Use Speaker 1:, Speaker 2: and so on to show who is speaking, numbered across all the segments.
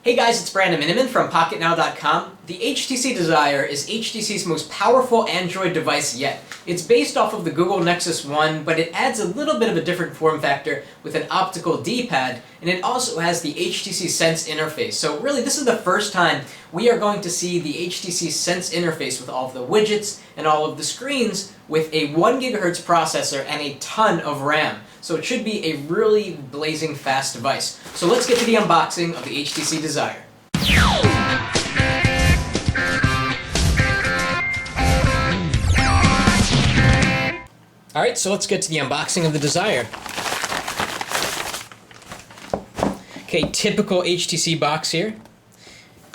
Speaker 1: Hey guys, it's Brandon Miniman from Pocketnow.com. The HTC Desire is HTC's most powerful Android device yet. It's based off of the Google Nexus 1, but it adds a little bit of a different form factor with an optical D-pad, and it also has the HTC Sense interface. So really, this is the first time we are going to see the HTC Sense interface with all of the widgets and all of the screens with a 1 GHz processor and a ton of RAM. So it should be a really blazing fast device. So let's get to the unboxing of the HTC Desire. Alright, so let's get to the unboxing of the Desire. Okay, typical HTC box here.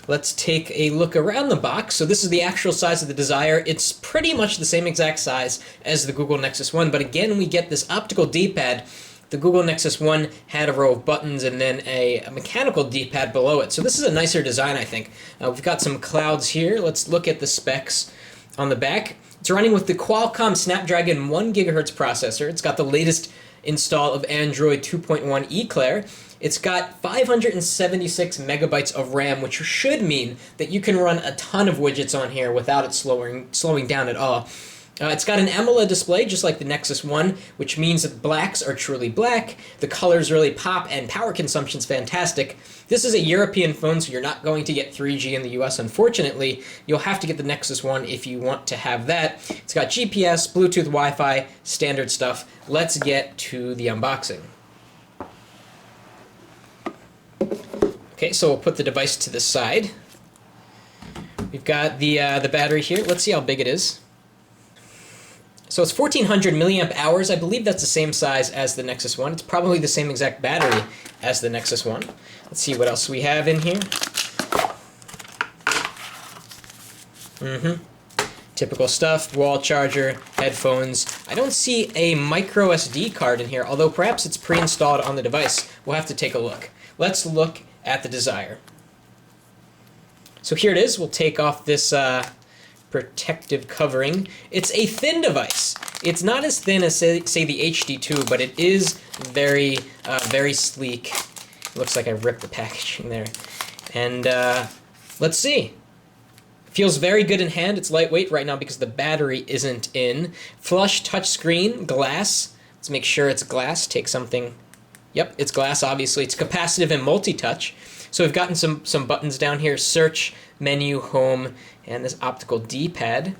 Speaker 1: Let's take a look around the box. So this is the actual size of the Desire. It's pretty much the same exact size as the Google Nexus 1, but again we get this optical D-pad. The Google Nexus 1 had a row of buttons and then a mechanical D-pad below it. So this is a nicer design, I think. We've got some clouds here. Let's look at the specs on the back. It's running with the Qualcomm Snapdragon 1 GHz processor. It's got the latest install of Android 2.1 Eclair. It's got 576 megabytes of RAM, which should mean that you can run a ton of widgets on here without it slowing down at all. It's got an AMOLED display, just like the Nexus 1, which means that blacks are truly black, the colors really pop, and power consumption's fantastic. This is a European phone, so you're not going to get 3G in the US, unfortunately. You'll have to get the Nexus 1 if you want to have that. It's got GPS, Bluetooth, Wi-Fi, standard stuff. Let's get to the unboxing. Okay, so we'll put the device to the side. We've got the battery here. Let's see how big it is. So it's 1400 milliamp hours. I believe that's the same size as the Nexus 1. It's probably the same exact battery as the Nexus 1. Let's see what else we have in here. Typical stuff, wall charger, headphones. I don't see a micro SD card in here, although perhaps it's pre-installed on the device. We'll have to take a look. Let's look at the Desire. So here it is. We'll take off this protective covering. It's a thin device. It's not as thin as say the HD2, but it is very very sleek. Looks like I ripped the packaging there. And let's see. Feels very good in hand. It's lightweight right now because the battery isn't in. Flush touchscreen, glass. Let's make sure it's glass. Take something. Yep, it's glass, obviously. It's capacitive and multi-touch. So we've gotten some buttons down here, search, menu, home, and this optical D-pad.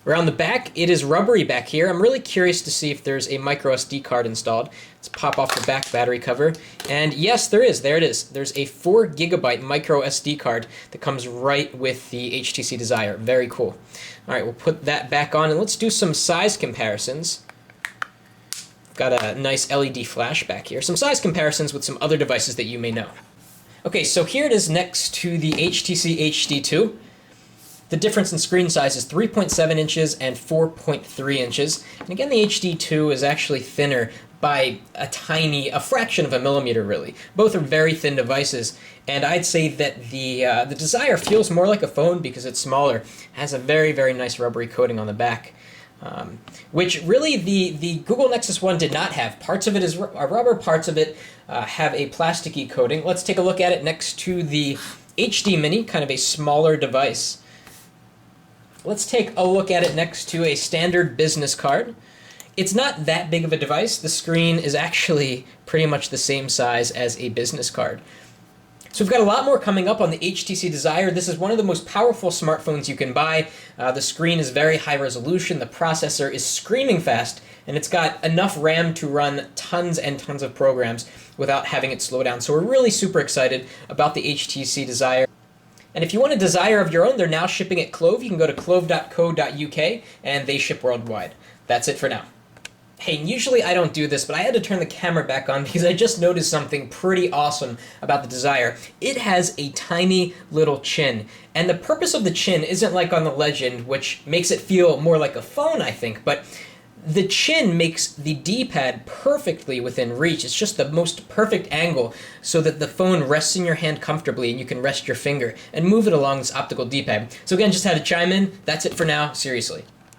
Speaker 1: Around the back, it is rubbery back here. I'm really curious to see if there's a micro SD card installed. Let's pop off the back battery cover. And yes, there is. There it is. There's a 4 GB micro SD card that comes right with the HTC Desire. Very cool. All right, we'll put that back on, and let's do some size comparisons. Got a nice LED flash back here. Some size comparisons with some other devices that you may know. Okay, so here it is next to the HTC HD2. The difference in screen size is 3.7 inches and 4.3 inches. And again, the HD2 is actually thinner by a fraction of a millimeter, really. Both are very thin devices, and I'd say that the Desire feels more like a phone because it's smaller. It has a very, very nice rubbery coating on the back. Which really the Google Nexus 1 did not have. Parts of it is rubber, parts of it have a plasticky coating. Let's take a look at it next to the HD Mini, kind of a smaller device. Let's take a look at it next to a standard business card. It's not that big of a device. The screen is actually pretty much the same size as a business card. So we've got a lot more coming up on the HTC Desire. This is one of the most powerful smartphones you can buy. The screen is very high resolution, the processor is screaming fast, and it's got enough RAM to run tons and tons of programs without having it slow down. So we're really super excited about the HTC Desire. And if you want a Desire of your own, they're now shipping at Clove. You can go to clove.co.uk and they ship worldwide. That's it for now. Hey, usually I don't do this, but I had to turn the camera back on because I just noticed something pretty awesome about the Desire. It has a tiny little chin, and the purpose of the chin isn't like on the Legend, which makes it feel more like a phone, I think, but the chin makes the D-pad perfectly within reach. It's just the most perfect angle so that the phone rests in your hand comfortably and you can rest your finger and move it along this optical D-pad. So again, just had to chime in. That's it for now. Seriously.